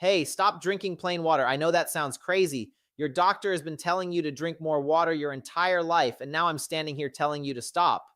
Hey, stop drinking plain water. I know that sounds crazy. Your doctor has been telling you to drink more water your entire life, and now I'm standing here telling you to stop.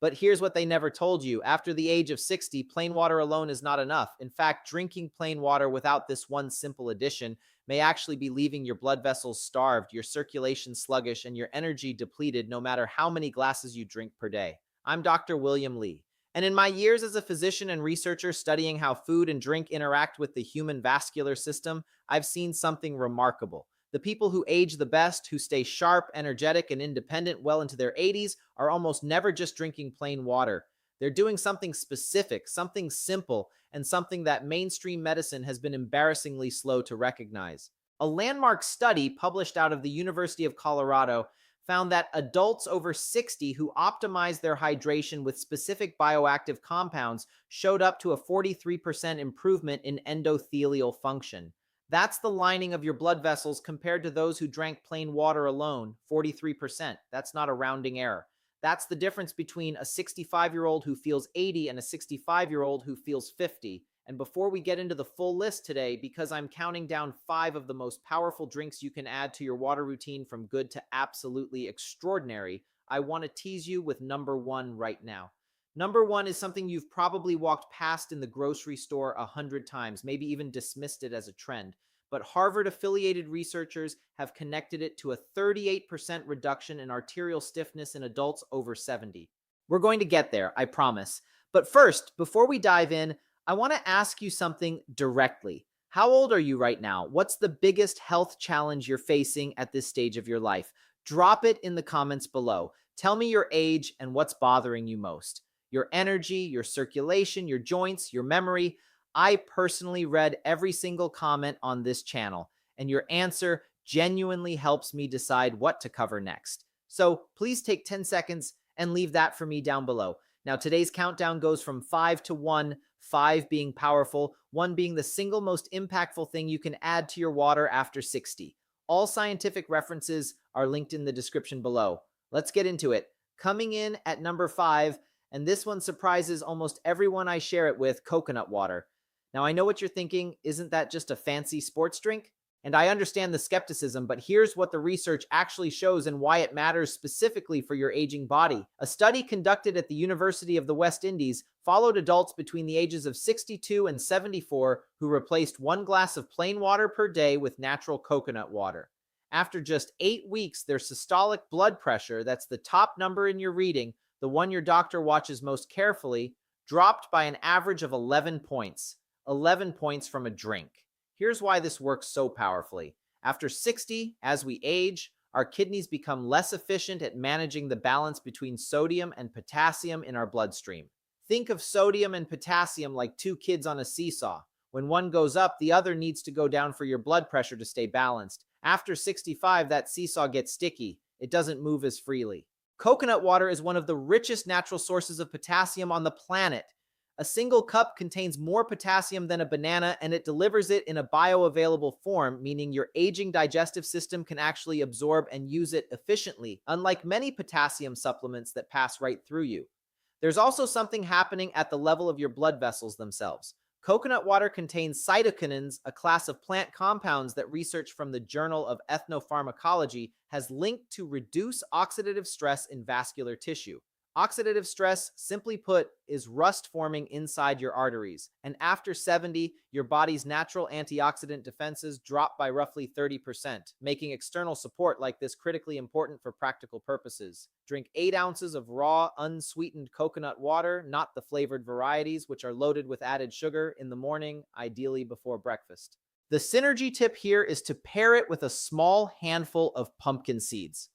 But here's what they never told you. After the age of 60, plain water alone is not enough. In fact, drinking plain water without this one simple addition may actually be leaving your blood vessels starved, your circulation sluggish, and your energy depleted no matter how many glasses you drink per day. I'm Dr. William Lee. And in my years as a physician and researcher studying how food and drink interact with the human vascular system, I've seen something remarkable. The people who age the best, who stay sharp, energetic, and independent well into their 80s, are almost never just drinking plain water. They're doing something specific, something simple, and something that mainstream medicine has been embarrassingly slow to recognize. A landmark study published out of the University of Colorado found that adults over 60 who optimized their hydration with specific bioactive compounds showed up to a 43% improvement in endothelial function. That's the lining of your blood vessels compared to those who drank plain water alone, 43%. That's not a rounding error. That's the difference between a 65-year-old who feels 80 and a 65-year-old who feels 50. And before we get into the full list today, because I'm counting down 5 of the most powerful drinks you can add to your water routine from good to absolutely extraordinary, I want to tease you with number 1 right now. Number 1 is something you've probably walked past in the grocery store 100 times, maybe even dismissed it as a trend. But Harvard affiliated researchers have connected it to a 38% reduction in arterial stiffness in adults over 70. We're going to get there, I promise. But first, before we dive in, I want to ask you something directly. How old are you right now? What's the biggest health challenge you're facing at this stage of your life? Drop it in the comments below. Tell me your age and what's bothering you most. Your energy, your circulation, your joints, your memory. I personally read every single comment on this channel, and your answer genuinely helps me decide what to cover next. So please take 10 seconds and leave that for me down below. Now, today's countdown goes from 5 to 1, 5 being powerful, 1 being the single most impactful thing you can add to your water after 60. All scientific references are linked in the description below. Let's get into it. Coming in at number 5, and this one surprises almost everyone I share it with, coconut water. Now, I know what you're thinking. Isn't that just a fancy sports drink? And I understand the skepticism, but here's what the research actually shows and why it matters specifically for your aging body. A study conducted at the University of the West Indies followed adults between the ages of 62 and 74 who replaced 1 glass of plain water per day with natural coconut water. After just 8 weeks, their systolic blood pressure, that's the top number in your reading, the one your doctor watches most carefully, dropped by an average of 11 points. 11 points from a drink. Here's why this works so powerfully. After 60, as we age, our kidneys become less efficient at managing the balance between sodium and potassium in our bloodstream. Think of sodium and potassium like 2 kids on a seesaw. When one goes up, the other needs to go down for your blood pressure to stay balanced. After 65, that seesaw gets sticky. It doesn't move as freely. Coconut water is one of the richest natural sources of potassium on the planet. A single cup contains more potassium than a banana, and it delivers it in a bioavailable form, meaning your aging digestive system can actually absorb and use it efficiently, unlike many potassium supplements that pass right through you. There's also something happening at the level of your blood vessels themselves. Coconut water contains cytokinins, a class of plant compounds that research from the Journal of Ethnopharmacology has linked to reduce oxidative stress in vascular tissue. Oxidative stress, simply put, is rust forming inside your arteries. And after 70, your body's natural antioxidant defenses drop by roughly 30%, making external support like this critically important for practical purposes. Drink 8 ounces of raw, unsweetened coconut water, not the flavored varieties, which are loaded with added sugar, in the morning, ideally before breakfast. The synergy tip here is to pair it with a small handful of pumpkin seeds.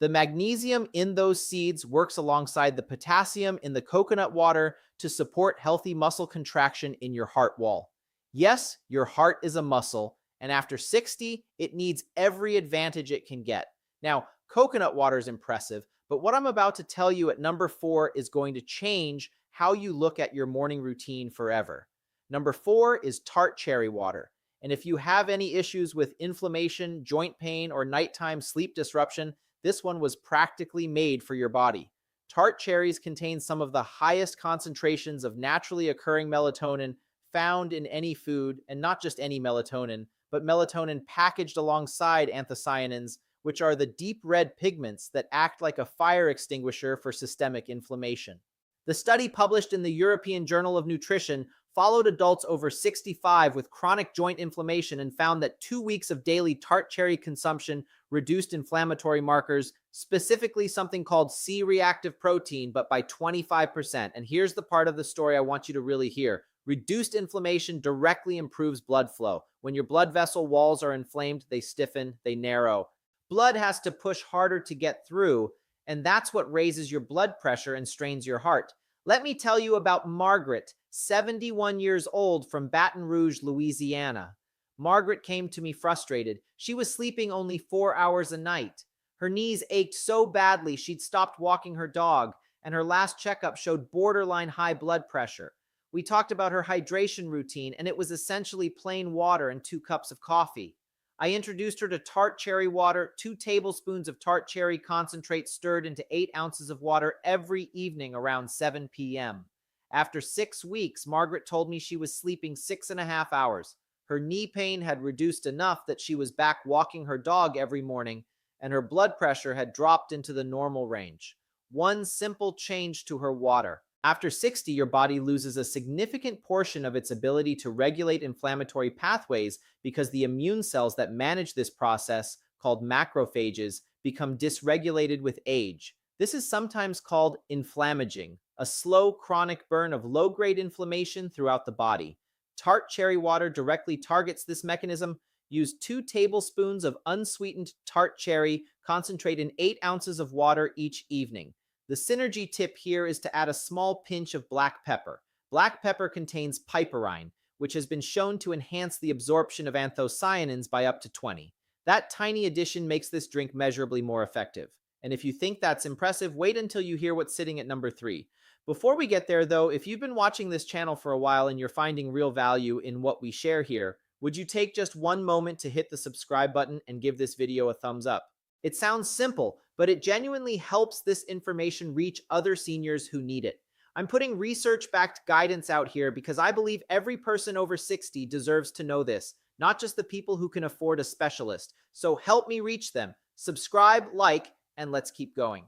The magnesium in those seeds works alongside the potassium in the coconut water to support healthy muscle contraction in your heart wall. Yes, your heart is a muscle, and after 60, it needs every advantage it can get. Now, coconut water is impressive, but what I'm about to tell you at number 4 is going to change how you look at your morning routine forever. Number 4 is tart cherry water. And if you have any issues with inflammation, joint pain, or nighttime sleep disruption, this one was practically made for your body. Tart cherries contain some of the highest concentrations of naturally occurring melatonin, found in any food, and not just any melatonin, but melatonin packaged alongside anthocyanins, which are the deep red pigments that act like a fire extinguisher for systemic inflammation. The study published in the European Journal of Nutrition followed adults over 65 with chronic joint inflammation and found that 2 weeks of daily tart cherry consumption reduced inflammatory markers, specifically something called C-reactive protein, but by 25%. And here's the part of the story I want you to really hear. Reduced inflammation directly improves blood flow. When your blood vessel walls are inflamed, they stiffen, they narrow. Blood has to push harder to get through, and that's what raises your blood pressure and strains your heart. Let me tell you about Margaret, 71 years old, from Baton Rouge, Louisiana. Margaret came to me frustrated. She was sleeping only 4 hours a night. Her knees ached so badly she'd stopped walking her dog, and her last checkup showed borderline high blood pressure. We talked about her hydration routine, and it was essentially plain water and 2 cups of coffee. I introduced her to tart cherry water, 2 tablespoons of tart cherry concentrate stirred into 8 ounces of water every evening around 7 p.m. After 6 weeks, Margaret told me she was sleeping 6.5 hours. Her knee pain had reduced enough that she was back walking her dog every morning, and her blood pressure had dropped into the normal range. One simple change to her water. After 60, your body loses a significant portion of its ability to regulate inflammatory pathways because the immune cells that manage this process, called macrophages, become dysregulated with age. This is sometimes called inflammaging, a slow, chronic burn of low-grade inflammation throughout the body. Tart cherry water directly targets this mechanism. Use 2 tablespoons of unsweetened tart cherry, concentrate in 8 ounces of water each evening. The synergy tip here is to add a small pinch of black pepper. Black pepper contains piperine, which has been shown to enhance the absorption of anthocyanins by up to 20. That tiny addition makes this drink measurably more effective. And if you think that's impressive, wait until you hear what's sitting at number 3. Before we get there, though, if you've been watching this channel for a while and you're finding real value in what we share here, would you take just one moment to hit the subscribe button and give this video a thumbs up? It sounds simple, but it genuinely helps this information reach other seniors who need it. I'm putting research-backed guidance out here because I believe every person over 60 deserves to know this, not just the people who can afford a specialist. So help me reach them. Subscribe, like, and let's keep going.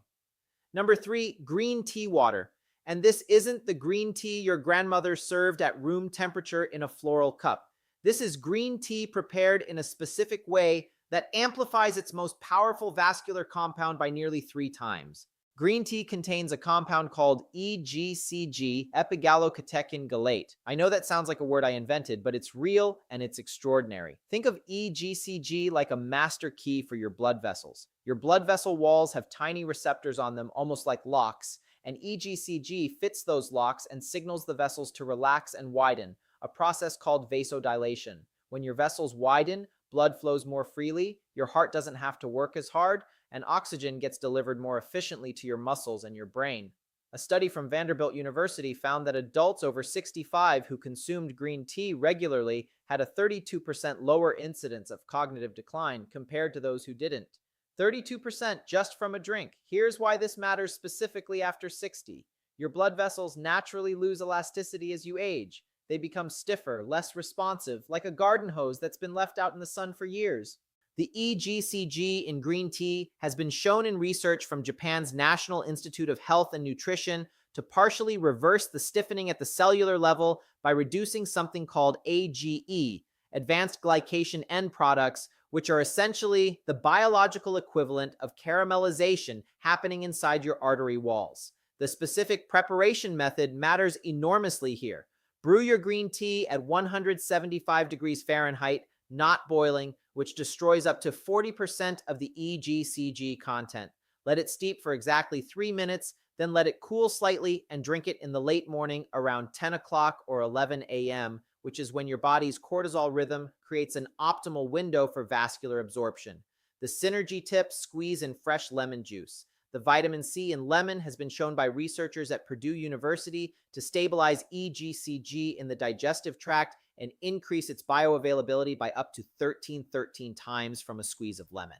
Number 3, green tea water. And this isn't the green tea your grandmother served at room temperature in a floral cup. This is green tea prepared in a specific way that amplifies its most powerful vascular compound by nearly 3 times. Green tea contains a compound called EGCG, epigallocatechin gallate. I know that sounds like a word I invented, but it's real and it's extraordinary. Think of EGCG like a master key for your blood vessels. Your blood vessel walls have tiny receptors on them, almost like locks, and EGCG fits those locks and signals the vessels to relax and widen, a process called vasodilation. When your vessels widen, blood flows more freely, your heart doesn't have to work as hard, and oxygen gets delivered more efficiently to your muscles and your brain. A study from Vanderbilt University found that adults over 65 who consumed green tea regularly had a 32% lower incidence of cognitive decline compared to those who didn't. 32% just from a drink. Here's why this matters specifically after 60. Your blood vessels naturally lose elasticity as you age. They become stiffer, less responsive, like a garden hose that's been left out in the sun for years. The EGCG in green tea has been shown in research from Japan's National Institute of Health and Nutrition to partially reverse the stiffening at the cellular level by reducing something called AGE, advanced glycation end products, which are essentially the biological equivalent of caramelization happening inside your artery walls. The specific preparation method matters enormously here. Brew your green tea at 175 degrees Fahrenheit, not boiling, which destroys up to 40% of the EGCG content. Let it steep for exactly 3 minutes, then let it cool slightly and drink it in the late morning around 10 o'clock or 11 a.m., which is when your body's cortisol rhythm creates an optimal window for vascular absorption. The synergy tip: squeeze in fresh lemon juice. The vitamin C in lemon has been shown by researchers at Purdue University to stabilize EGCG in the digestive tract and increase its bioavailability by up to 13 times from a squeeze of lemon.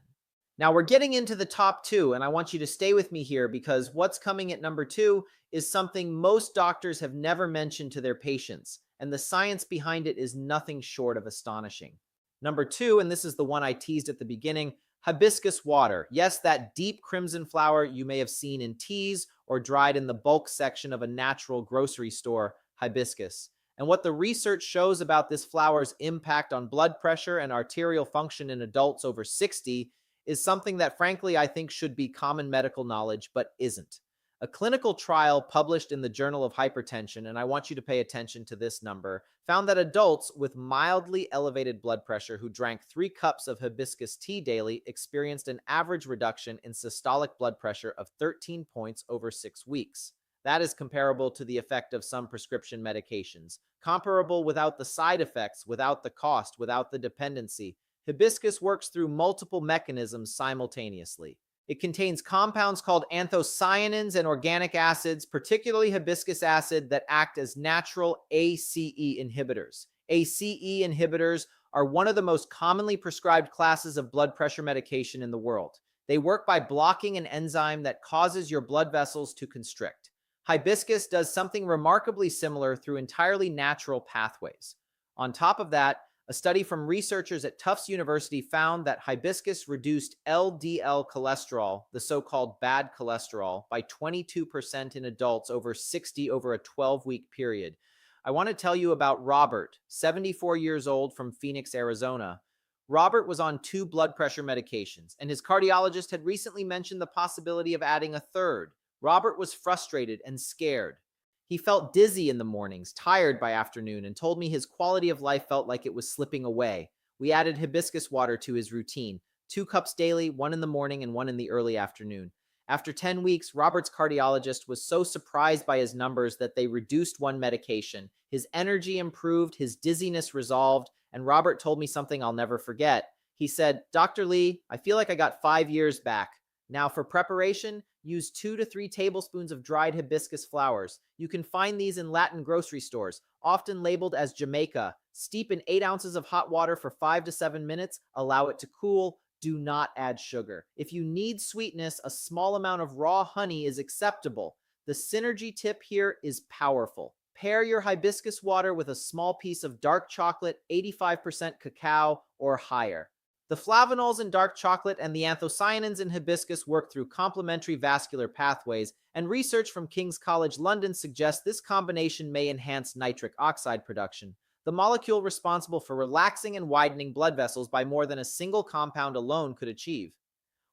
Now we're getting into the top 2, and I want you to stay with me here because what's coming at number 2 is something most doctors have never mentioned to their patients, and the science behind it is nothing short of astonishing. Number two, and this is the one I teased at the beginning, hibiscus water. Yes, that deep crimson flower you may have seen in teas or dried in the bulk section of a natural grocery store, hibiscus. And what the research shows about this flower's impact on blood pressure and arterial function in adults over 60 is something that, frankly, I think should be common medical knowledge, but isn't. A clinical trial published in the Journal of Hypertension, and I want you to pay attention to this number, found that adults with mildly elevated blood pressure who drank 3 cups of hibiscus tea daily experienced an average reduction in systolic blood pressure of 13 points over 6 weeks. That is comparable to the effect of some prescription medications. Comparable without the side effects, without the cost, without the dependency. Hibiscus works through multiple mechanisms simultaneously. It contains compounds called anthocyanins and organic acids, particularly hibiscus acid, that act as natural ACE inhibitors. ACE inhibitors are one of the most commonly prescribed classes of blood pressure medication in the world. They work by blocking an enzyme that causes your blood vessels to constrict. Hibiscus does something remarkably similar through entirely natural pathways. On top of that, a study from researchers at Tufts University found that hibiscus reduced LDL cholesterol, the so-called bad cholesterol, by 22% in adults over 60 over a 12-week period. I want to tell you about Robert, 74 years old from Phoenix, Arizona. Robert was on 2 blood pressure medications, and his cardiologist had recently mentioned the possibility of adding a third. Robert was frustrated and scared. He felt dizzy in the mornings, tired by afternoon, and told me his quality of life felt like it was slipping away. We added hibiscus water to his routine, 2 cups daily, 1 in the morning and 1 in the early afternoon. After 10 weeks, Robert's cardiologist was so surprised by his numbers that they reduced one medication. His energy improved, his dizziness resolved, and Robert told me something I'll never forget. He said, "Dr. Lee, I feel like I got 5 years back. Now for preparation, use 2 to 3 tablespoons of dried hibiscus flowers. You can find these in Latin grocery stores, often labeled as Jamaica. Steep in 8 ounces of hot water for 5 to 7 minutes. Allow it to cool. Do not add sugar. If you need sweetness, a small amount of raw honey is acceptable. The synergy tip here is powerful. Pair your hibiscus water with a small piece of dark chocolate, 85% cacao or higher. The flavonols in dark chocolate and the anthocyanins in hibiscus work through complementary vascular pathways, and research from King's College London suggests this combination may enhance nitric oxide production, the molecule responsible for relaxing and widening blood vessels by more than a single compound alone could achieve.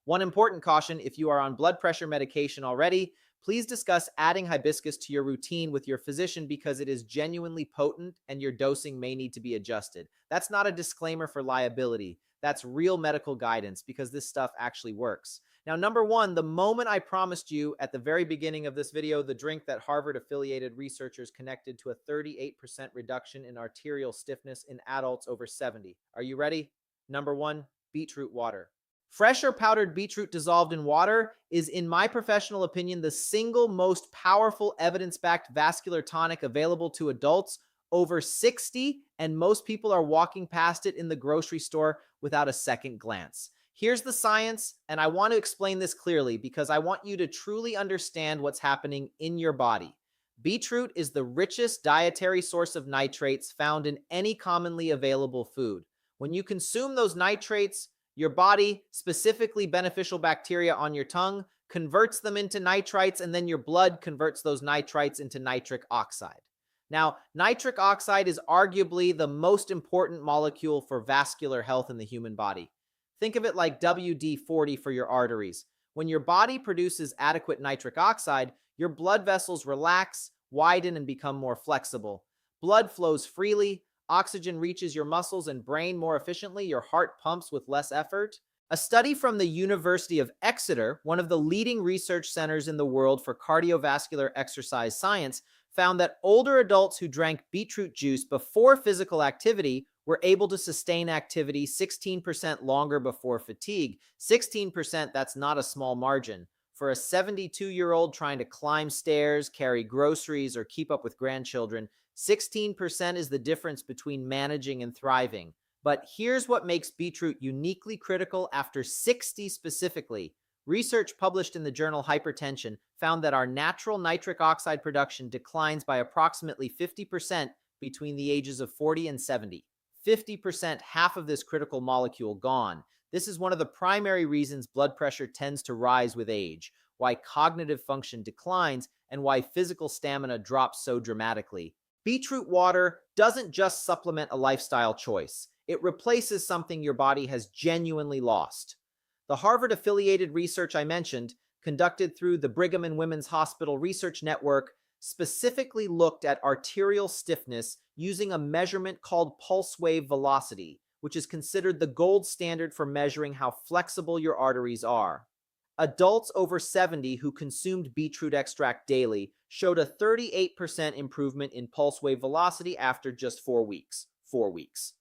One important caution: if you are on blood pressure medication already, please discuss adding hibiscus to your routine with your physician because it is genuinely potent and your dosing may need to be adjusted. That's not a disclaimer for liability. That's real medical guidance because this stuff actually works. Now, number one, the moment I promised you at the very beginning of this video, the drink that Harvard-affiliated researchers connected to a 38% reduction in arterial stiffness in adults over 70. Are you ready? Number one, beetroot water. Fresh or powdered beetroot dissolved in water is, in my professional opinion, the single most powerful evidence-backed vascular tonic available to adults over 60, and most people are walking past it in the grocery store without a second glance. Here's the science, and I want to explain this clearly because I want you to truly understand what's happening in your body. Beetroot is the richest dietary source of nitrates found in any commonly available food. When you consume those nitrates, your body, specifically beneficial bacteria on your tongue, converts them into nitrites, and then your blood converts those nitrites into nitric oxide. Now, nitric oxide is arguably the most important molecule for vascular health in the human body. Think of it like WD-40 for your arteries. When your body produces adequate nitric oxide, your blood vessels relax, widen, and become more flexible. Blood flows freely, oxygen reaches your muscles and brain more efficiently, your heart pumps with less effort. A study from the University of Exeter, one of the leading research centers in the world for cardiovascular exercise science, found that older adults who drank beetroot juice before physical activity were able to sustain activity 16% longer before fatigue. 16%, that's not a small margin. For a 72-year-old trying to climb stairs, carry groceries, or keep up with grandchildren, 16% is the difference between managing and thriving. But here's what makes beetroot uniquely critical after 60 specifically. Research published in the journal Hypertension found that our natural nitric oxide production declines by approximately 50% between the ages of 40 and 70. 50%, half of this critical molecule gone. This is one of the primary reasons blood pressure tends to rise with age, why cognitive function declines, and why physical stamina drops so dramatically. Beetroot water doesn't just supplement a lifestyle choice, it replaces something your body has genuinely lost. The Harvard affiliated research I mentioned, conducted through the Brigham and Women's Hospital Research Network, specifically looked at arterial stiffness using a measurement called pulse wave velocity, which is considered the gold standard for measuring how flexible your arteries are. Adults over 70 who consumed beetroot extract daily showed a 38% improvement in pulse wave velocity after just 4 weeks. 4 weeks.